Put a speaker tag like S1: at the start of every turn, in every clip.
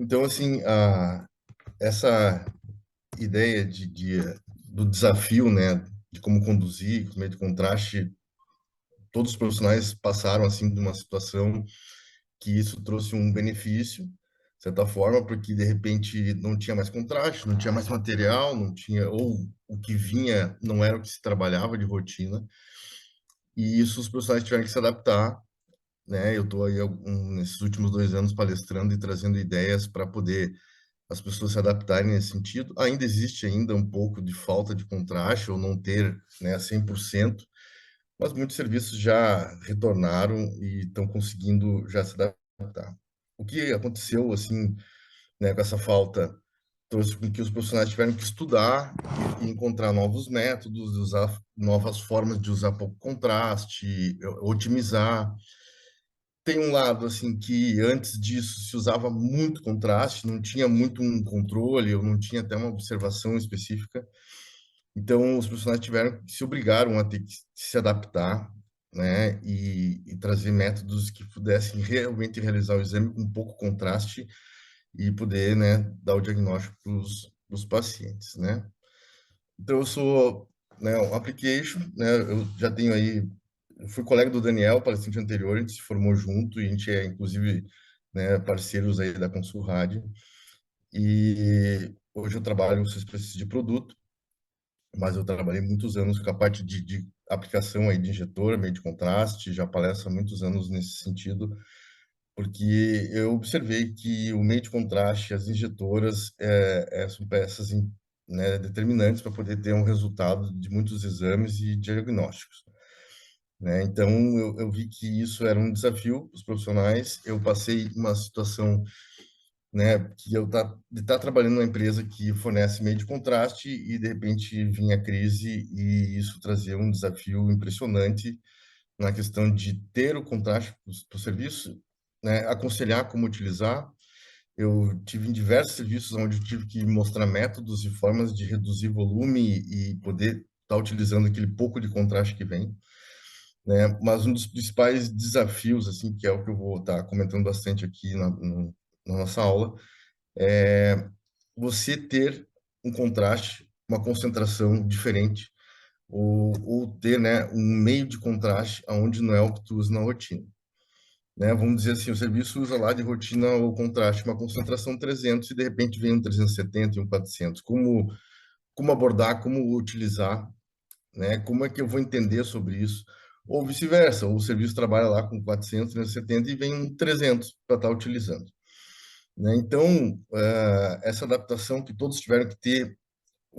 S1: Então, assim, essa ideia do desafio, né, de como conduzir, com meio de contraste, todos os profissionais passaram, assim, de uma situação que isso trouxe um benefício, de certa forma, porque, de repente, não tinha mais contraste, não tinha mais material, não tinha, ou o que vinha não era o que se trabalhava de rotina, e isso os profissionais tiveram que se adaptar, né? Eu estou aí, nesses últimos 2 anos, palestrando e trazendo ideias para poder as pessoas se adaptarem nesse sentido. Ainda existe ainda um pouco de falta de contraste ou não ter, né, 100%, mas muitos serviços já retornaram e estão conseguindo já se adaptar. O que aconteceu, assim, né, com essa falta, trouxe com que os profissionais tiveram que estudar e encontrar novos métodos, usar novas formas de usar pouco contraste, otimizar. Tem um lado assim que antes disso se usava muito contraste, não tinha muito um controle, ou não tinha até uma observação específica. Então os profissionais tiveram se obrigaram a ter que se adaptar, né, e trazer métodos que pudessem realmente realizar o exame com pouco contraste e poder, né, dar o diagnóstico para os pacientes, né? Então eu sou, né, um application, né? Eu já tenho aí, eu fui colega do Daniel, palestrante anterior, a gente se formou junto e a gente é inclusive, né, parceiros aí da Consulrad. E hoje eu trabalho, sou especialista de produto, mas eu trabalhei muitos anos com a parte de aplicação aí de injetor, meio de contraste, já palestro há muitos anos nesse sentido, porque eu observei que o meio de contraste, as injetoras, são peças, né, determinantes para poder ter um resultado de muitos exames e diagnósticos, né? Então, eu vi que isso era um desafio para os profissionais. Eu passei uma situação, né, que de estar trabalhando numa empresa que fornece meio de contraste e, de repente, vinha a crise e isso trazia um desafio impressionante na questão de ter o contraste para o serviço, né, aconselhar como utilizar. Eu tive em diversos serviços onde eu tive que mostrar métodos e formas de reduzir volume e poder estar utilizando aquele pouco de contraste que vem, né? Mas um dos principais desafios, assim, que é o que eu vou estar comentando bastante aqui na nossa aula, é você ter um contraste, uma concentração diferente, ou ter, né, um meio de contraste aonde não é o que tu usa na rotina, né? Vamos dizer assim, o serviço usa lá de rotina o contraste, uma concentração 300 e de repente vem um 370 e um 400. Como abordar, como utilizar, né? Como é que eu vou entender sobre isso? Ou vice-versa, o serviço trabalha lá com 400, 370 e vem um 300 para estar utilizando, né? Então, essa adaptação que todos tiveram que ter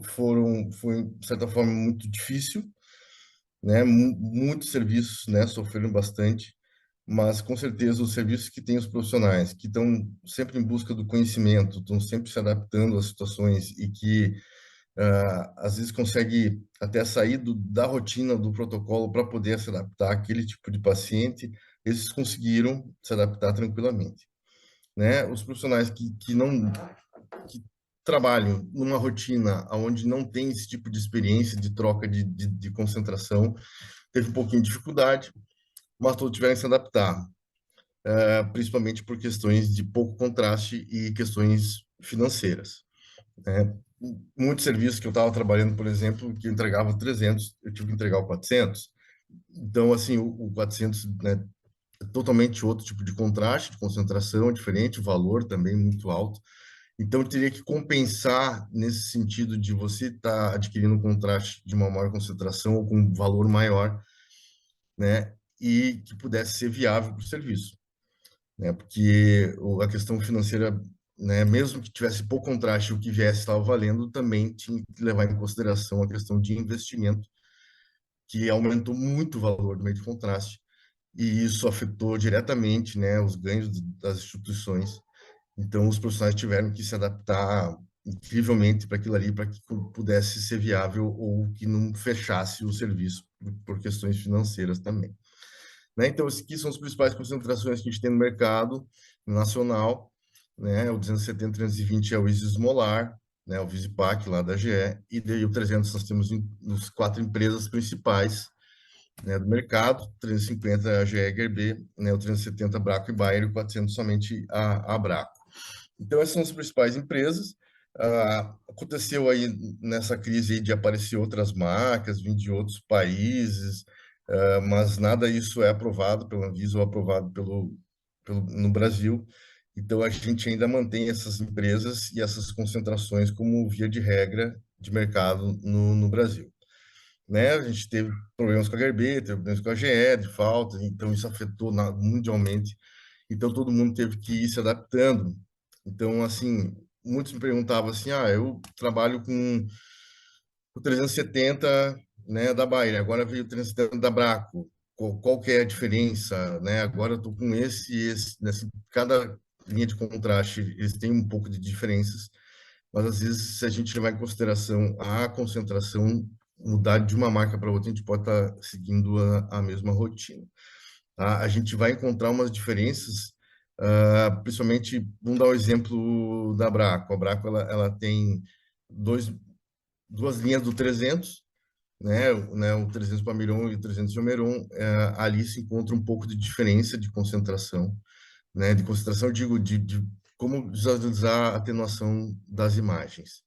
S1: foi, de certa forma, muito difícil, né? Muitos serviços, né, sofreram bastante, mas com certeza os serviços que têm os profissionais que estão sempre em busca do conhecimento, estão sempre se adaptando às situações e que às vezes consegue até sair da rotina do protocolo para poder se adaptar àquele tipo de paciente, esses conseguiram se adaptar tranquilamente, né? Os profissionais que não que trabalham numa rotina onde não tem esse tipo de experiência de troca de concentração, teve um pouquinho de dificuldade, mas todos tiveram que se adaptar, principalmente por questões de pouco contraste e questões financeiras, né? Muitos serviços que eu estava trabalhando, por exemplo, que eu entregava 300, eu tive que entregar o 400. Então, assim, o 400, né, é totalmente outro tipo de contraste, de concentração diferente, o valor também muito alto. Então, eu teria que compensar nesse sentido de você estar adquirindo um contraste de uma maior concentração ou com um valor maior, né, e que pudesse ser viável para o serviço, né? Porque a questão financeira, né, mesmo que tivesse pouco contraste, o que viesse estava valendo, também tinha que levar em consideração a questão de investimento, que aumentou muito o valor do meio de contraste, e isso afetou diretamente, né, os ganhos das instituições. Então, os profissionais tiveram que se adaptar incrivelmente para aquilo ali, para que pudesse ser viável ou que não fechasse o serviço por questões financeiras também, né? Então, esses aqui são as principais concentrações que a gente tem no mercado nacional, né? O 270, 320 é o Isis Molar, né? O Visipac lá da GE, e daí o 300 nós temos nos 4 empresas principais, né, do mercado, 350 a GE Gerber, né? O 370 Braco e Bayer, e o 400 somente a Braco. Então, essas são as principais empresas. Aconteceu aí nessa crise aí de aparecer outras marcas, vindo de outros países, mas nada isso é aprovado pela Anvisa ou aprovado no Brasil. Então, a gente ainda mantém essas empresas e essas concentrações como via de regra de mercado no Brasil, né? A gente teve problemas com a HB, teve problemas com a GE, de falta, então isso afetou mundialmente. Então todo mundo teve que ir se adaptando. Então, assim, muitos me perguntavam assim: ah, eu trabalho com o 370, né, da Bayer, agora veio o 370 da Braco. Qual que é a diferença, né? Agora eu tô com esse e esse, nessa, cada linha de contraste, eles têm um pouco de diferenças, mas às vezes, se a gente levar em consideração a concentração, mudar de uma marca para outra, a gente pode estar seguindo a mesma rotina, tá? A gente vai encontrar umas diferenças, principalmente, vamos dar o exemplo da Braco. A Braco, ela tem dois, duas linhas do 300, né, o 300 Pamiron e o 300 Jomeron, ali se encontra um pouco de diferença de concentração, né, de concentração, eu digo, de como visualizar a atenuação das imagens.